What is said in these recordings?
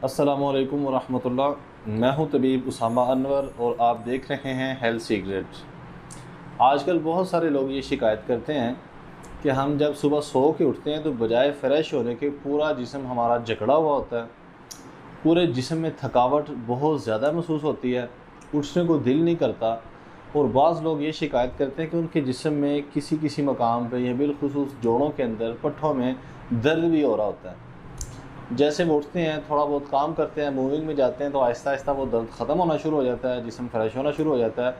अस्सलामुअलैकुम वरहमतुल्लाह। मैं हूं तबीब उसामा अनवर और आप देख रहे हैं हेल्थ सीक्रेट्स। आजकल बहुत सारे लोग ये शिकायत करते हैं कि हम जब सुबह सो के उठते हैं तो बजाय फ़्रेश होने के पूरा जिस्म हमारा जकड़ा हुआ होता है। पूरे जिस्म में थकावट बहुत ज़्यादा महसूस होती है, उठने को दिल नहीं करता। और बाज़ लोग ये शिकायत करते हैं कि उनके जिस्म में किसी किसी मकाम पे या बिलखुसूस जोड़ों के अंदर पट्ठों में दर्द भी हो रहा होता है। जैसे वो उठते हैं, थोड़ा बहुत काम करते हैं, मूविंग में जाते हैं तो आहिस्ता आहिस्ता वो दर्द ख़त्म होना शुरू हो जाता है, जिस्म फ्रेश होना शुरू हो जाता है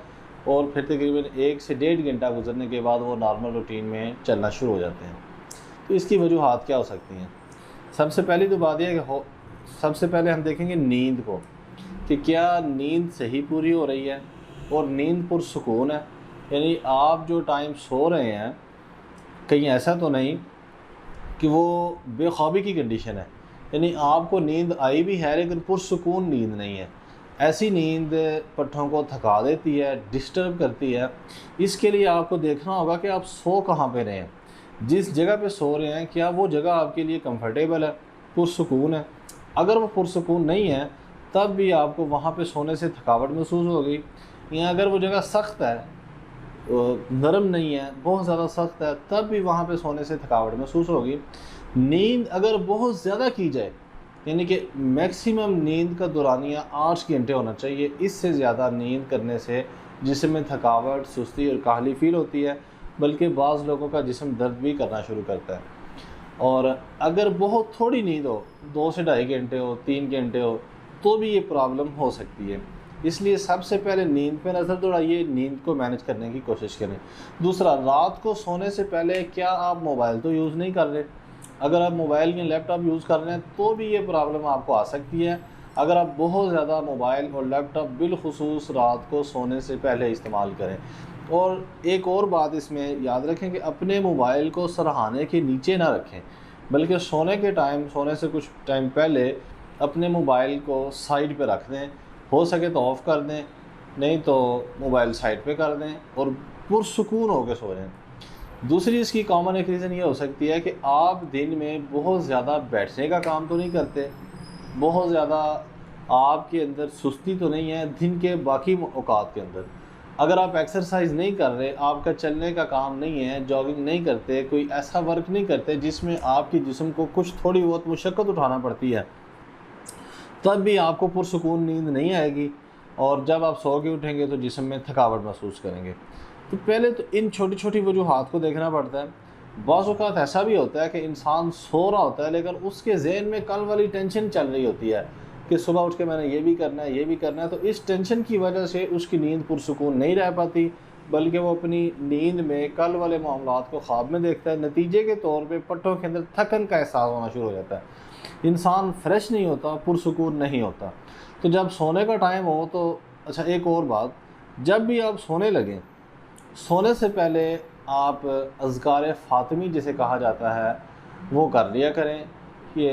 और फिर तकरीबन 1 से 1.5 घंटा गुजरने के बाद वो नॉर्मल रूटीन में चलना शुरू हो जाते हैं। तो इसकी वजूहात क्या हो सकती हैं? सबसे पहली तो बात यह है कि सबसे पहले हम देखेंगे नींद को, कि क्या नींद सही पूरी हो रही है और नींद पुरसुकून है। यानी आप जो टाइम सो रहे हैं, कहीं ऐसा तो नहीं कि वो बेख्वाबी की कंडीशन है, यानी आपको नींद आई भी है लेकिन पुरसुकून नींद नहीं है। ऐसी नींद पट्ठों को थका देती है, डिस्टर्ब करती है। इसके लिए आपको देखना होगा कि आप सो कहाँ पे रहे हैं, जिस जगह पे सो रहे हैं क्या वो जगह आपके लिए कंफर्टेबल है, पुरसुकून है। अगर वो पुरसुकून नहीं है तब भी आपको वहाँ पे सोने से थकावट महसूस होगी। या अगर वो जगह सख्त है, नरम नहीं है, बहुत ज़्यादा सख्त है, तब भी वहाँ पे सोने से थकावट महसूस होगी। नींद अगर बहुत ज़्यादा की जाए, यानी कि मैक्सिमम नींद का दौरानिया 8 घंटे होना चाहिए। इससे ज़्यादा नींद करने से जिस्म में थकावट, सुस्ती और काहली फील होती है, बल्कि बाज़ लोगों का जिस्म दर्द भी करना शुरू करता है। और अगर बहुत थोड़ी नींद हो, 2 से ढाई घंटे हो, 3 घंटे हो, तो भी ये प्रॉब्लम हो सकती है। इसलिए सबसे पहले नींद पे नज़र दौड़ाइए, नींद को मैनेज करने की कोशिश करें। दूसरा, रात को सोने से पहले क्या आप मोबाइल तो यूज़ नहीं कर रहे? अगर आप मोबाइल या लैपटॉप यूज़ कर रहे हैं तो भी ये प्रॉब्लम आपको आ सकती है। अगर आप बहुत ज़्यादा मोबाइल और लैपटॉप बिलखुसूस रात को सोने से पहले इस्तेमाल करें। और एक और बात इसमें याद रखें कि अपने मोबाइल को सरहाने के नीचे ना रखें, बल्कि सोने के टाइम, सोने से कुछ टाइम पहले अपने मोबाइल को साइड पे रख दें। हो सके तो ऑफ़ कर दें, नहीं तो मोबाइल साइड पे कर दें और पुरसुकून होकर सो जाएं। दूसरी इसकी कॉमन एक रीज़न ये हो सकती है कि आप दिन में बहुत ज़्यादा बैठने का काम तो नहीं करते, बहुत ज़्यादा आपके अंदर सुस्ती तो नहीं है दिन के बाकी औकात के अंदर। अगर आप एक्सरसाइज नहीं कर रहे, आपका चलने का काम नहीं है, जॉगिंग नहीं करते, कोई ऐसा वर्क नहीं करते जिसमें आपके जिस्म को कुछ थोड़ी बहुत मुशक्क़त उठाना पड़ती है, तब भी आपको पुरसुकून नींद नहीं आएगी और जब आप सो के उठेंगे तो जिस्म में थकावट महसूस करेंगे। तो पहले तो इन छोटी छोटी वजूहात को देखना पड़ता है। बाज़ औक़ात ऐसा भी होता है कि इंसान सो रहा होता है लेकिन उसके ज़हन में कल वाली टेंशन चल रही होती है कि सुबह उठ के मैंने ये भी करना है, ये भी करना है। तो इस टेंशन की वजह से उसकी नींद पुरसुकून नहीं रह पाती, बल्कि वो अपनी नींद में कल वाले मामलात को ख्वाब में देखता है। नतीजे के तौर पे पट्टों के अंदर थकन का एहसास होना शुरू हो जाता है, इंसान फ्रेश नहीं होता, पुरसुकून नहीं होता। तो जब सोने का टाइम हो तो अच्छा, एक और बात, जब भी आप सोने लगें, सोने से पहले आप अज़कार फ़ातिमी जिसे कहा जाता है वो कर लिया करें। ये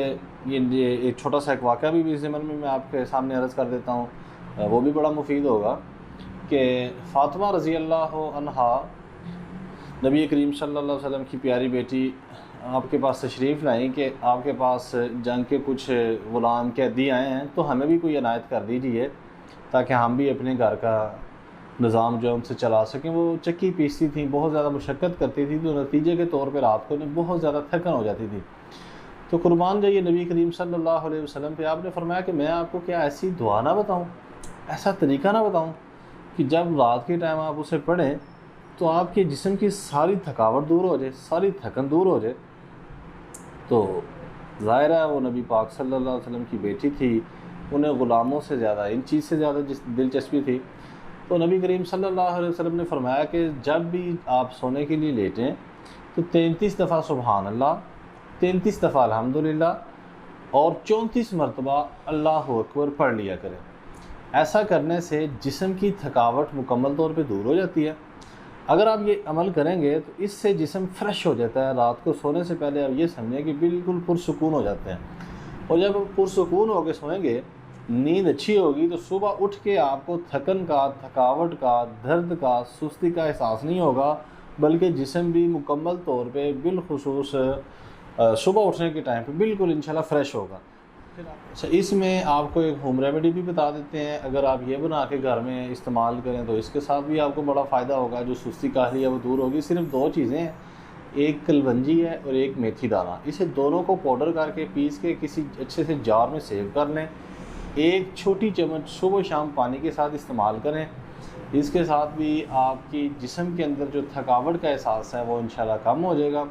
एक छोटा सा एक वाक़या भी इस ज़मन में मैं आपके सामने अर्ज़ कर देता हूँ, वो भी बड़ा मुफीद होगा। कि फ़ातिमा रज़ी अल्लाह अन्हा, नबी करीम सल्लल्लाहु अलैहि वसल्लम की प्यारी बेटी, आपके पास तशरीफ़ लाएँ कि आपके पास जंग के कुछ ग़ुलाम कैदी आए हैं, तो हमें भी कोई इनायत कर दीजिए ताकि हम भी अपने घर का निज़ाम जो उनसे चला सकें। वो चक्की पीसती थी, बहुत ज़्यादा मुशक्क़त करती थी, तो नतीजे के तौर पे रात को उन्हें बहुत ज़्यादा थकन हो जाती थी। तो कुर्बान जाइए नबी करीम सल्लल्लाहु अलैहि वसल्लम पे, आपने फरमाया कि मैं आपको क्या ऐसी दुआ ना बताऊँ, ऐसा तरीका ना बताऊँ कि जब रात के टाइम आप उसे पढ़ें तो आपके जिस्म की सारी थकावट दूर हो जाए, सारी थकन दूर हो जाए। तो ज़ाहिर है वो नबी पाक सल्लल्लाहु अलैहि वसल्लम की बेटी थी, उन्हें ग़ुलामों से ज़्यादा इन चीज़ से ज़्यादा दिलचस्पी थी। तो नबी करीम सल्लल्लाहु अलैहि वसल्लम ने फरमाया कि जब भी आप सोने के लिए लेटें तो 33 दफ़ा सुबहान अल्लाह, 33 दफ़ा अल्हम्दुलिल्लाह और 34 मरतबा अल्लाहु अकबर पढ़ लिया करें। ऐसा करने से जिस्म की थकावट मुकम्मल तौर पे दूर हो जाती है। अगर आप ये अमल करेंगे तो इससे जिस्म फ्रेश हो जाता है। रात को सोने से पहले आप ये समझें कि बिल्कुल पुरसुकून हो जाते हैं, और जब आप पुरसुकून होकर सोएंगे, नींद अच्छी होगी, तो सुबह उठ के आपको थकन का, थकावट का, दर्द का, सुस्ती का एहसास नहीं होगा, बल्कि जिस्म भी मुकम्मल तौर पे बिलखुसूस सुबह उठने के टाइम पे बिल्कुल इंशाल्लाह फ्रेश होगा। अच्छा, इसमें आपको एक होम रेमेडी भी बता देते हैं। अगर आप ये बना के घर में इस्तेमाल करें तो इसके साथ भी आपको बड़ा फ़ायदा होगा। जो सुस्ती काहली है वो दूर होगी। सिर्फ 2 चीज़ें हैं, एक कलवंजी है और एक मेथी दाना। इसे दोनों को पाउडर करके पीस के किसी अच्छे से जार में सेव कर लें। एक छोटी चम्मच सुबह शाम पानी के साथ इस्तेमाल करें। इसके साथ भी आपकी जिस्म के अंदर जो थकावट का एहसास है वो इंशाल्लाह कम हो जाएगा।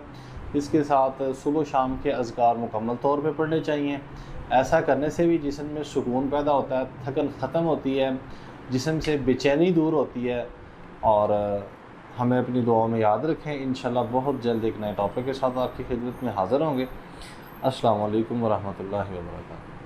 इसके साथ सुबह शाम के अज़कार मुकम्मल तौर पे पढ़ने चाहिए। ऐसा करने से भी जिस्म में सुकून पैदा होता है, थकन ख़त्म होती है, जिस्म से बेचैनी दूर होती है। और हमें अपनी दुआओं में याद रखें। इंशाल्लाह बहुत जल्द एक नए टॉपिक के साथ आपकी खिदमत में हाज़िर होंगे। अस्सलाम वालेकुम वरहमतुल्लाहि वबरकातुहू।